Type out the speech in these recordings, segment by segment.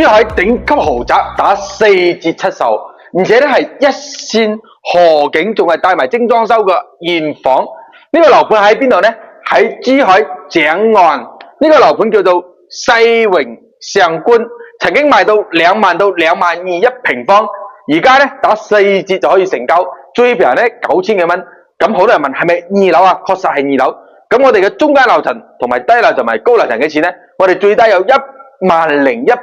珠海頂級豪宅打4折出售，而且咧係一線河景，仲係帶埋精裝修嘅現房。呢個樓盤喺邊度呢？喺珠海井岸。呢個樓盤叫做世榮上觀，曾經賣到2萬到2萬2一平方，而家咧打4折就可以成交，最平咧9000幾蚊。咁好多人問係咪2樓啊？確實係2樓。咁我哋嘅中間樓層同埋低樓同埋高樓層嘅錢呢，我哋最低有10100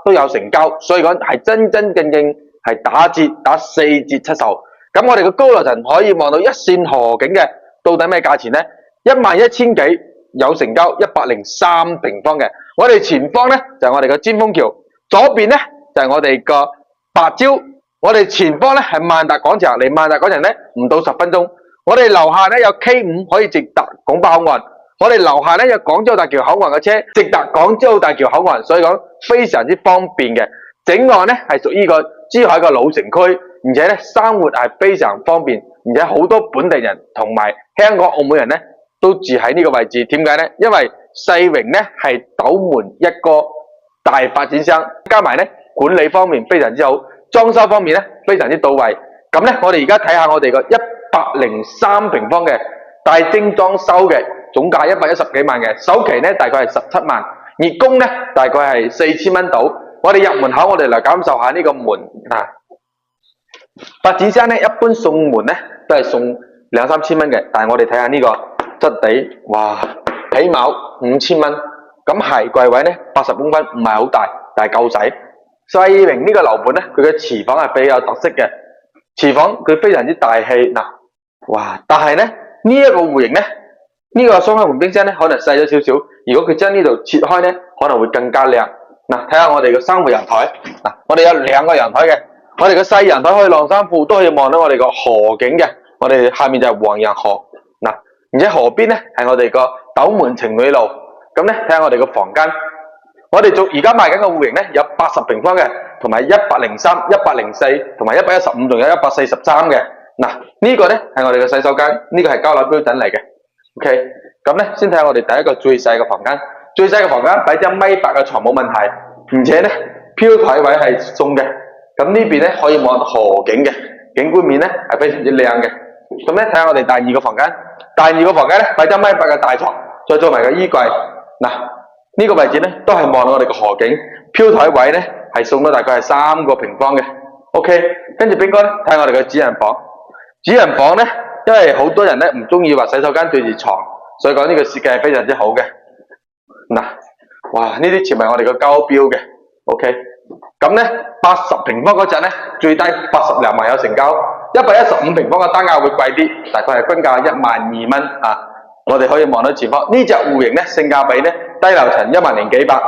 都有成交，所以講係真真正正係打折打4折出售。咁我哋嘅高樓層可以望到一線河景嘅，到底咩價錢呢？11000幾有成交103平方嘅。我哋前方呢，就係我哋嘅尖峰橋，左邊呢，就係我哋個白蕉。我哋前方呢，係萬達廣場，離萬達廣場呢，唔到10分鐘。我哋樓下呢，有 K5 可以直達拱北口岸，我哋樓下呢，有廣州大橋口岸嘅車直達廣州大橋口岸，所以講非常之方便嘅。整岸呢，係屬於個珠海嘅老城區，而且呢，生活係非常方便，而且好多本地人同埋香港澳門人呢，都住喺呢個位置。點解呢？因為世榮呢，係斗門一個大發展商，加埋呢，管理方面非常之好，裝修方面呢，非常之到位。咁呢，我哋而家睇下我哋個103平方嘅大精裝修嘅，總價110幾萬嘅，首期呢大概係17萬，月供呢大概係4000蚊到。我哋入門口，我哋嚟感受下呢個門啊。發展商呢一般送門呢都係送2-3千蚊嘅，但係我哋睇下呢個質地，哇，起碼5000蚊。咁鞋櫃位呢80公分，唔係好大，但係夠使。世榮呢個樓盤呢，佢嘅廚房係比較特色嘅，廚房佢非常之大氣嗱。哇！但係呢，呢一個戶型呢，呢個雙開門冰箱呢，可能細咗少少。如果佢將呢度切開呢，可能會更加靚。嗱，睇下我哋嘅生活陽台。嗱，我哋有2個陽台嘅，我哋嘅細陽台可以晾衫褲，都可以望到我哋個河景嘅。我哋下面就係黃楊河。嗱，而且河邊呢，係我哋個斗門情侶路。咁呢，睇下我哋嘅房間。我哋而家賣緊嘅戶型呢，有80平方嘅，同埋103、104同埋115，仲有143嘅。嗱，呢個呢係我哋嘅洗手間，呢個係交樓標準嚟嘅。OK， 咁呢先睇下我哋第一個最細嘅房間。最細嘅房間擺張1.8米嘅床冇問題，而且呢飄台位係送嘅。咁呢邊呢可以望河景嘅，景觀面呢係非常之靚嘅。咁呢睇下我哋第2個房間，第2個房間呢擺張1.8米嘅大床，再做埋個衣櫃。嗱，呢個位置呢都係望到我哋嘅河景，飄台位呢係送到大概係3個平方嘅。OK， 跟住邊個呢？睇下我哋嘅主人房。主人房呢，因為好多人呢唔中意話洗手間對住床，所以講呢個設計係非常之好嘅。嗱，哇，呢啲全係我哋嘅交標嘅。OK， 咁呢80平方嗰隻呢，最低80萬有成交，115平方嘅單價會貴啲，大概係均價12000蚊啊。我哋可以望到前方呢隻戶型呢，性價比呢，低樓層10000幾百，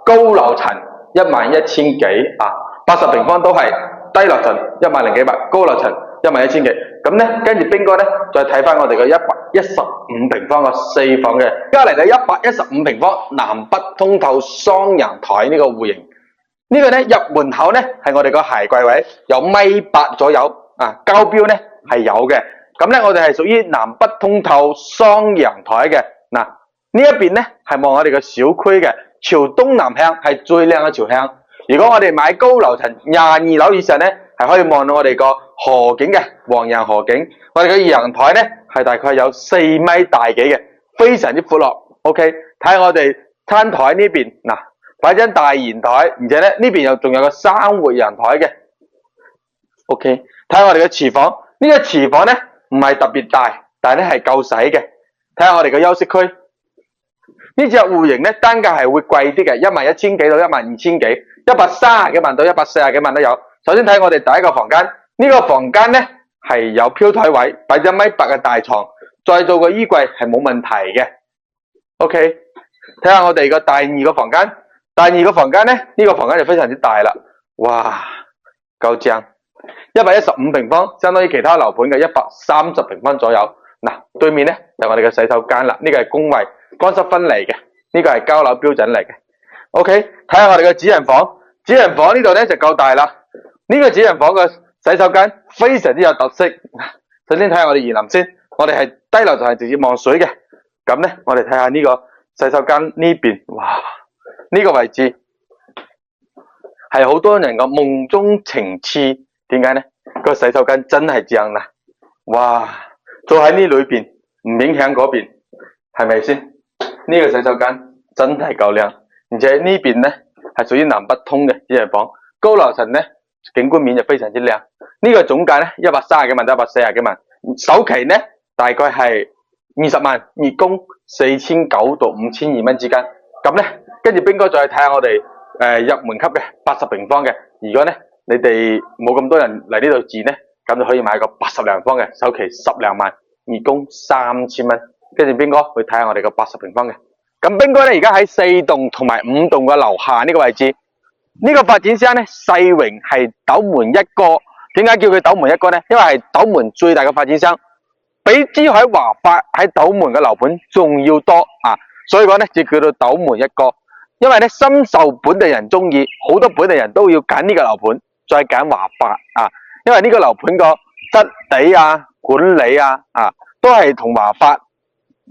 高樓層11000幾啊。80平方都係低樓層10000幾百，高樓層11000幾。咁呢，跟住邊個呢？再睇翻我哋嘅115平方嘅4房嘅，而家嚟到115平方南北通透雙陽台呢個戶型。呢個呢，入門口呢係我哋個鞋櫃位，有1.8米左右啊，交標呢係有嘅。咁呢，我哋係屬於南北通透雙陽台嘅。嗱，呢一邊呢係望我哋嘅小區嘅，朝東南向係最靚嘅朝向。如果我哋買高樓層22樓以上呢，係可以望到我哋個河景嘅，黃楊河景。我哋嘅陽台呢係大概有4米大幾嘅，非常之闊落。OK， 睇下我哋餐台呢邊，嗱，擺張大圓台，而且呢邊又仲有個生活陽台嘅。OK， 睇下我哋嘅廚房，呢個廚房呢唔係特別大，但係呢係夠使嘅。睇下我哋嘅休息區，呢隻戶型呢單價係會貴啲嘅，11000幾到12000幾，130幾萬到140幾萬都有。首先睇我哋第一個房間，呢個房間呢係有飄台位，擺張1.8米嘅大床，再做個衣櫃係冇問題嘅。OK， 睇下我哋個第2個房間，第2個房間呢，呢個房間就非常之大啦，哇，夠正，115平方，相當於其他樓盤嘅130平方左右。嗱，對面呢就係我哋嘅洗手間啦，呢個係公衛，乾濕分離嘅，呢個係交樓標準嚟嘅。OK， 睇下我哋嘅主人房，主人房呢度呢就夠大啦。呢個主人房嘅洗手間非常之有特色。首先睇下我哋園林先，我哋係低樓就係直接望水嘅。咁呢，我哋睇下呢個洗手間呢邊，哇，呢個位置係好多人嘅夢中情痴。點解呢？個洗手間真係正啦，哇！坐喺呢裏邊唔影響嗰邊，係咪先？呢個洗手間真係夠靚，而且呢邊呢係屬於南北通嘅一人房，高樓層呢景觀面就非常之靚。呢個總價呢130幾萬到140幾萬，首期呢大概係20萬，月供4900到5200蚊之間。咁呢，跟住兵哥再睇下我哋入門級嘅80平方嘅，如果呢你哋冇咁多人嚟呢度住呢，咁就可以買個80零方嘅，首期10零萬，月供3000蚊。跟住兵哥去睇下我哋個80平方嘅。咁兵哥呢而家喺4棟同埋5棟嘅樓下呢個位置，呢個發展商呢世榮係斗門一哥。點解叫佢斗門一哥呢？因為係斗門最大嘅發展商，比珠海華發喺斗門嘅樓盤仲要多啊！所以講呢就叫做斗門一哥。因為呢深受本地人中意，好多本地人都要揀呢個樓盤，再揀華發啊！因為呢個樓盤個質地啊、管理啊都係同華發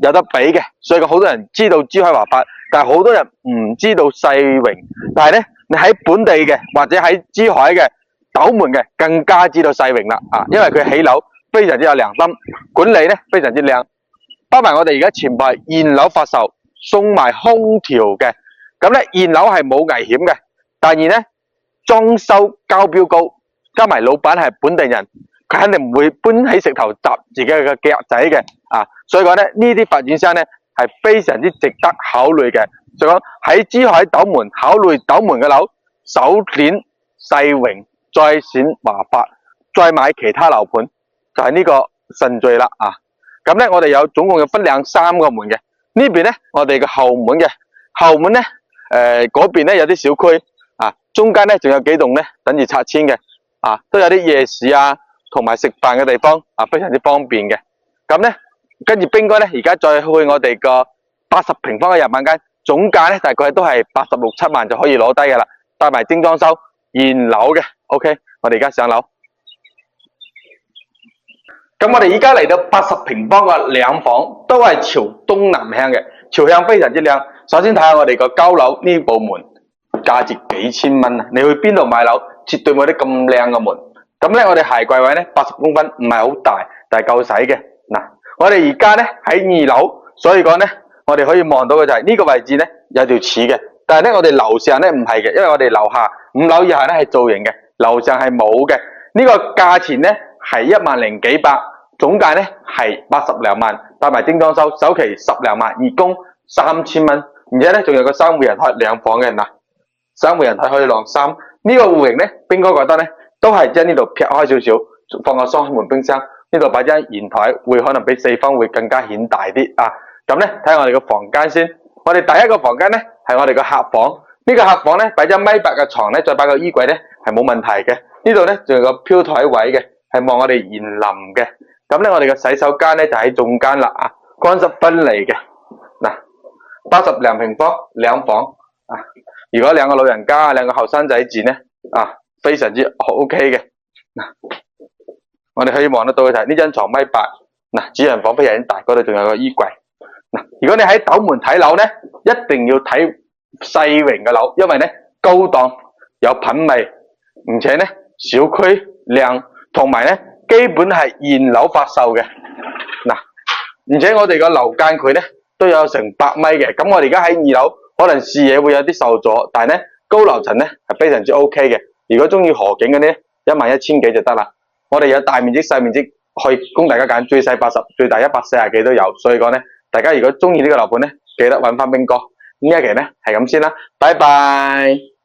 有得比嘅，所以好多人知道珠海華發，但係好多人唔知道世榮。但係呢，你喺本地嘅或者喺珠海嘅斗門嘅更加知道世榮啦啊！因為佢起樓非常之有良心，管理呢非常之靚，包埋我哋而家全部係現樓發售，送埋空調嘅。咁呢現樓係冇危險嘅，但係呢裝修交標高，加埋老闆係本地人，佢肯定唔會搬起石頭砸自己嘅腳仔嘅啊！所以講呢呢啲發展商呢係非常之值得考慮嘅。所以講喺珠海斗門考慮斗門嘅樓，首選世榮，再選華發，再買其他樓盤，就係呢個順序啦啊！咁呢我哋有總共有分兩3個門嘅，呢邊呢我哋嘅後門嘅，後門呢嗰邊呢有啲小區啊，中間呢仲有幾棟呢等住拆遷嘅啊，都有啲夜市啊同埋食飯嘅地方啊，非常之方便嘅。咁呢跟住兵哥呢而家再去我哋個80平方嘅日晚間，總價呢大概都係86、7萬就可以攞低嘅啦，帶埋精裝修現樓嘅。OK， 我哋而家上樓。咁我哋而家嚟到80平方嘅兩房，都係朝東南向嘅，朝向非常之靚。首先睇下我哋個交樓呢部門，價值幾千蚊啊！你去邊度買樓，絕對冇啲咁靚嘅門。咁呢，我哋鞋櫃位呢80公分，唔係好大，但係夠使嘅。嗱，我哋而家呢喺2樓，所以講呢，我哋可以望到嘅就係呢個位置呢有條柱嘅，但係呢，我哋樓上呢唔係嘅，因為我哋樓下5樓以下呢係造型嘅，樓上係冇嘅。呢個價錢呢係1萬零幾百，總價呢係80零萬，帶埋精裝修，首期10零萬，月供3000蚊。而且呢仲有個3戶人台兩房嘅嗱，3戶人台可以晾衫。呢個戶型呢，兵哥覺得呢都係將呢度劈開少少，放個雙門冰箱，呢度擺張圓台會可能比4方會更加顯大啲啊！咁呢睇下我哋個房間先，我哋第一個房間呢係我哋個客房，呢個客房呢擺張米8嘅床呢，再擺個衣櫃呢係冇問題嘅。呢度呢仲有個飄台位嘅，係望我哋園林嘅。咁呢我哋嘅洗手間呢就喺中間啦啊，乾濕分離嘅。嗱，80零平方兩房啊，如果兩個老人家、兩個後生仔住呢啊，非常之 OK 嘅。嗱，我哋可以望得到嘅就係呢張床米8，嗱，主人房非常之大，嗰度仲有個衣櫃。嗱，如果你喺斗門睇樓呢，一定要睇世榮嘅樓，因為呢高檔有品味，而且呢小區靚，同埋呢基本係現樓發售嘅。嗱，而且我哋個樓間距呢都有成100米嘅，咁我哋而家喺2樓，可能視野會有啲受阻，但係呢高樓層呢係非常之 OK 嘅。如果中意河景嘅呢，11000幾就得啦。我哋有大面積、細面積，可以供大家揀，最細80，最大140幾都有。所以講呢，大家如果中意呢個樓盤呢，記得揾翻兵哥。呢一期呢係咁先啦，拜拜。